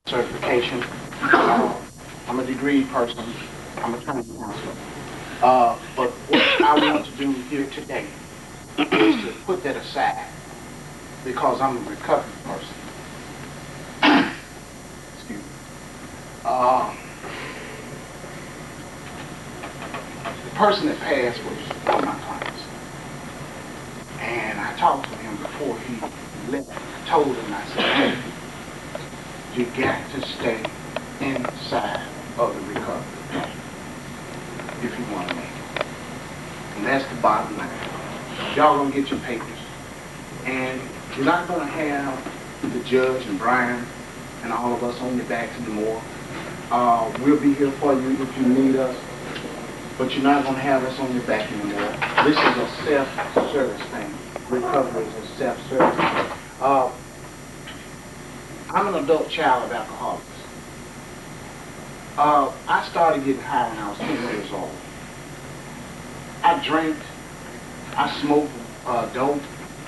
certification. I'm a degree person. I'm a training counselor. But what I want to do here today is to put that aside because I'm a recovery person. Excuse me. The person that passed was one of my clients. And I talked to him before he left. I told him, I said, hey, you got to stay inside of the recovery if you want to make it. And that's the bottom line. Y'all gonna get your papers. And you're not gonna have the judge and Brian and all of us on your backs anymore. We'll be here for you if you need us, but you're not gonna have us on your back anymore. This is a self-service thing. Recovery is a self-service. I'm an adult child of alcoholics. I started getting high when I was 10 years old. I drank, I smoked dope,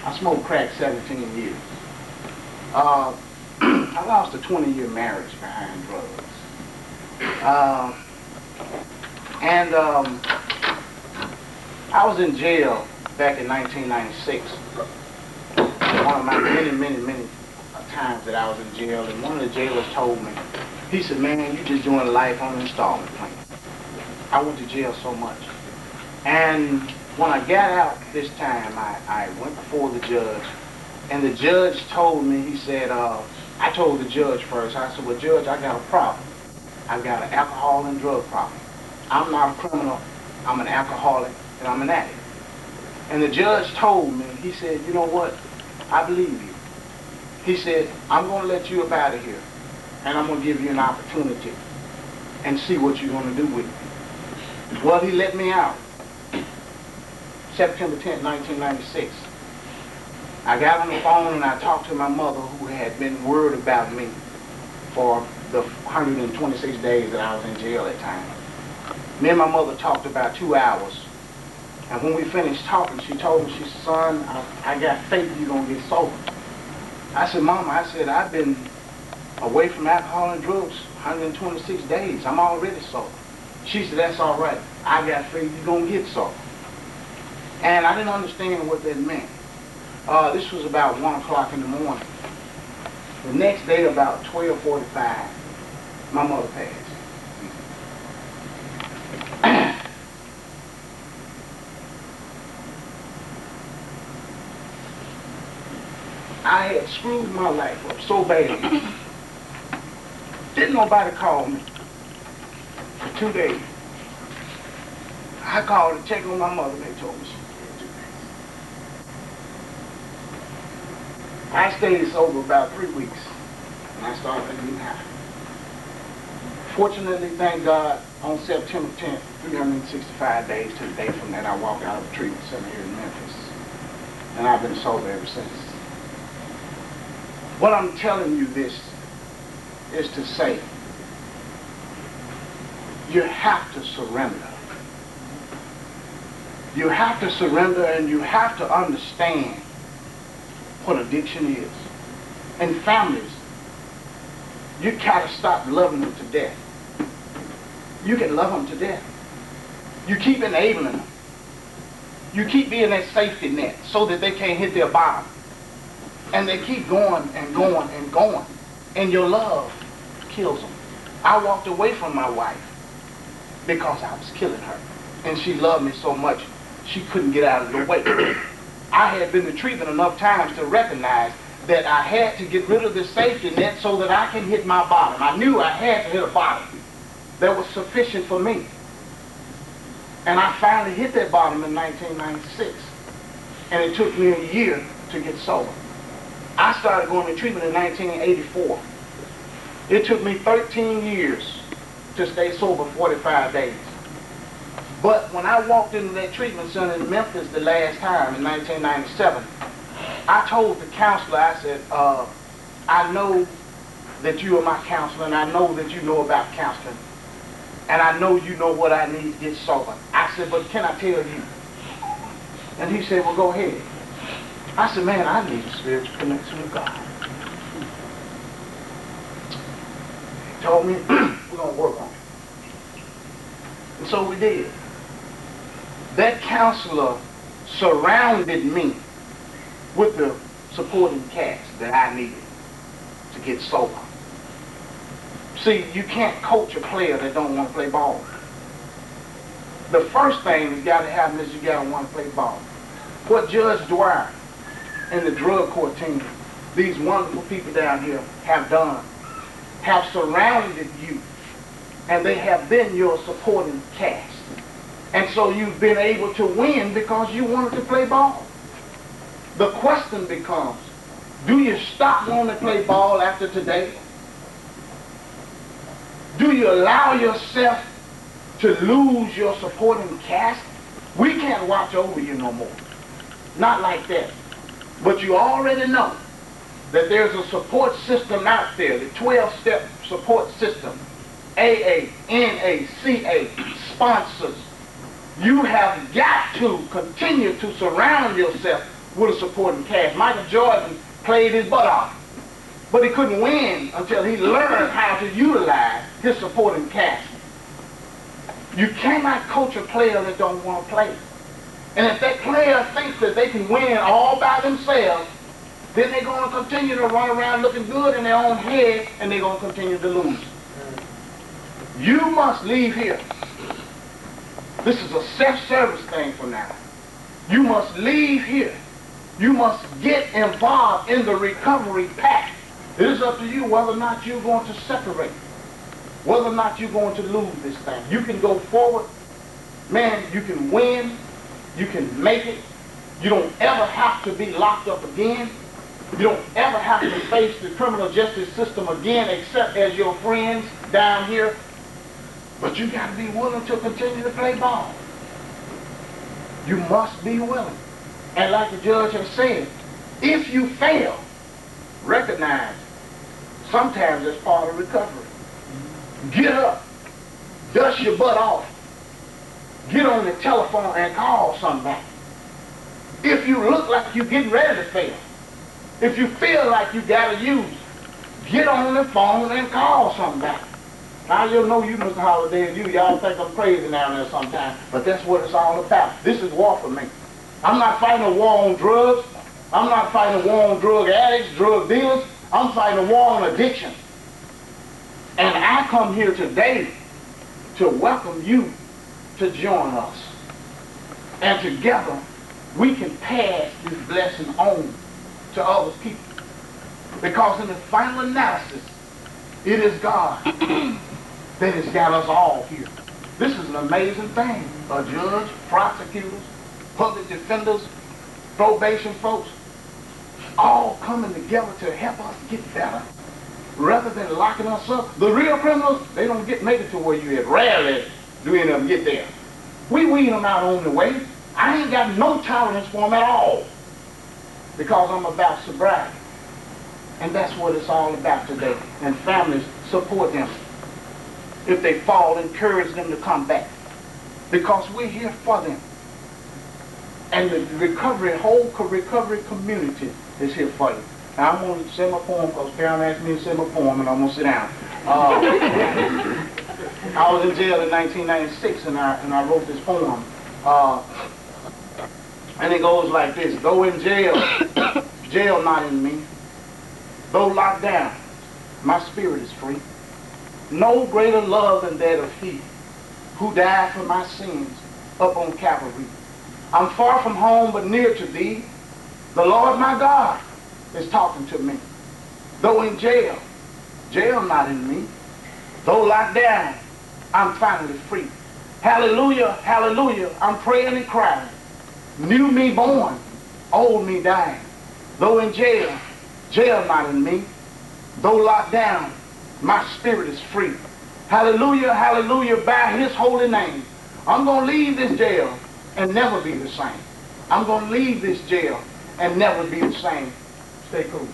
I smoked crack 17 years. I lost a 20-year marriage behind drugs. I was in jail back in 1996. One of my many times that I was in jail, and one of the jailers told me, he said, man, you just doing life on installment plan. I went to jail so much. And when I got out this time, I went before the judge, and the judge told me, he said, I told the judge first, I said, well, Judge, I got a problem. I've got an alcohol and drug problem. I'm not a criminal, I'm an alcoholic, and I'm an addict. And the judge told me, he said, you know what, I believe you. He said, I'm going to let you up out of here, and I'm going to give you an opportunity and see what you're going to do with it. Well, he let me out. September 10th, 1996. I got on the phone and I talked to my mother, who had been worried about me for the 126 days that I was in jail at time. Me and my mother talked about 2 hours. And when we finished talking, she told me, she said, son, I got faith you're going to get sober. I said, Mama, I said, I've been away from alcohol and drugs 126 days. I'm already sober. She said, that's all right. I got faith you're going to get sober. And I didn't understand what that meant. This was about 1 o'clock in the morning. The next day, about 12:45, my mother passed. I had screwed my life up so bad. Didn't nobody call me for 2 days. I called to check on my mother, and they told me she was dead 2 days. I stayed sober about 3 weeks, and I started getting high. Fortunately, thank God, on September 10th, 365 days to the day from that, I walked out of the treatment center here in Memphis. And I've been sober ever since. What I'm telling you this is to say, you have to surrender. You have to surrender, and you have to understand what addiction is. And families, you gotta stop loving them to death. You can love them to death. You keep enabling them. You keep being that safety net so that they can't hit their bottom. And they keep going and going and going. And your love kills them. I walked away from my wife because I was killing her. And she loved me so much, she couldn't get out of the way. I had been to treatment enough times to recognize that I had to get rid of the safety net so that I can hit my bottom. I knew I had to hit a bottom that was sufficient for me. And I finally hit that bottom in 1996. And it took me a year to get sober. I started going to treatment in 1984. It took me 13 years to stay sober 45 days. But when I walked into that treatment center in Memphis the last time in 1997, I told the counselor, I said, I know that you are my counselor, and I know that you know about counseling, and I know you know what I need to get sober. I said, but can I tell you? And he said, well, go ahead. I said, man, I need a spiritual connection with God. Told me, we're going to work on it. And so we did. That counselor surrounded me with the supporting cast that I needed to get sober. See, you can't coach a player that don't want to play ball. The first thing that's got to happen is you got to want to play ball. What Judge Dwyer and the drug court team, these wonderful people down here, have done, have surrounded you, and they have been your supporting cast. And so you've been able to win because you wanted to play ball. The question becomes, do you stop wanting to play ball after today? Do you allow yourself to lose your supporting cast? We can't watch over you no more. Not like that. But you already know that there's a support system out there, the 12-step support system. AA, NA, CA, sponsors. You have got to continue to surround yourself with a supporting cast. Michael Jordan played his butt off, but he couldn't win until he learned how to utilize his supporting cast. You cannot coach a player that don't want to play. And if that player thinks that they can win all by themselves, then they're going to continue to run around looking good in their own head, and they're going to continue to lose. You must leave here. This is a self-service thing from now. You must leave here. You must get involved in the recovery path. It is up to you whether or not you're going to separate, whether or not you're going to lose this thing. You can go forward. Man, you can win. You can make it. You don't ever have to be locked up again. You don't ever have to face the criminal justice system again except as your friends down here. But you got to be willing to continue to play ball. You must be willing. And like the judge has said, if you fail, recognize sometimes it's part of recovery. Get up. Dust your butt off. Get on the telephone and call somebody. If you look like you're getting ready to fail, if you feel like you got to use, get on the phone and call somebody. Now you'll know you, Mr. Holiday, and y'all think I'm crazy down there sometimes, but that's what it's all about. This is war for me. I'm not fighting a war on drugs. I'm not fighting a war on drug addicts, drug dealers. I'm fighting a war on addiction. And I come here today to welcome you to join us. And together, we can pass this blessing on to other people. Because in the final analysis, it is God that has got us all here. This is an amazing thing. A judge, prosecutors, public defenders, probation folks, all coming together to help us get better rather than locking us up. The real criminals, they don't make it to where you at. Rarely do any of them get there. We weed them out on the way. I ain't got no tolerance for them at all because I'm about sobriety. And that's what it's all about today. And families, support them. If they fall, encourage them to come back. Because we're here for them. And the whole recovery community is here for you. Now I'm going to say my poem because Karen asked me to say my poem and I'm going to sit down. I was in jail in 1996 and I wrote this poem. And it goes like this. Though in jail, jail not in me. Though locked down, my spirit is free. No greater love than that of he who died for my sins up on Calvary. I'm far from home but near to thee. The Lord my God is talking to me. Though in jail, jail not in me. Though locked down, I'm finally free. Hallelujah, hallelujah, I'm praying and crying. New me born, old me dying. Though in jail, jail not in me. Though locked down, my spirit is free. Hallelujah, hallelujah, by his holy name. I'm going to leave this jail and never be the same. I'm going to leave this jail and never be the same. Stay cool.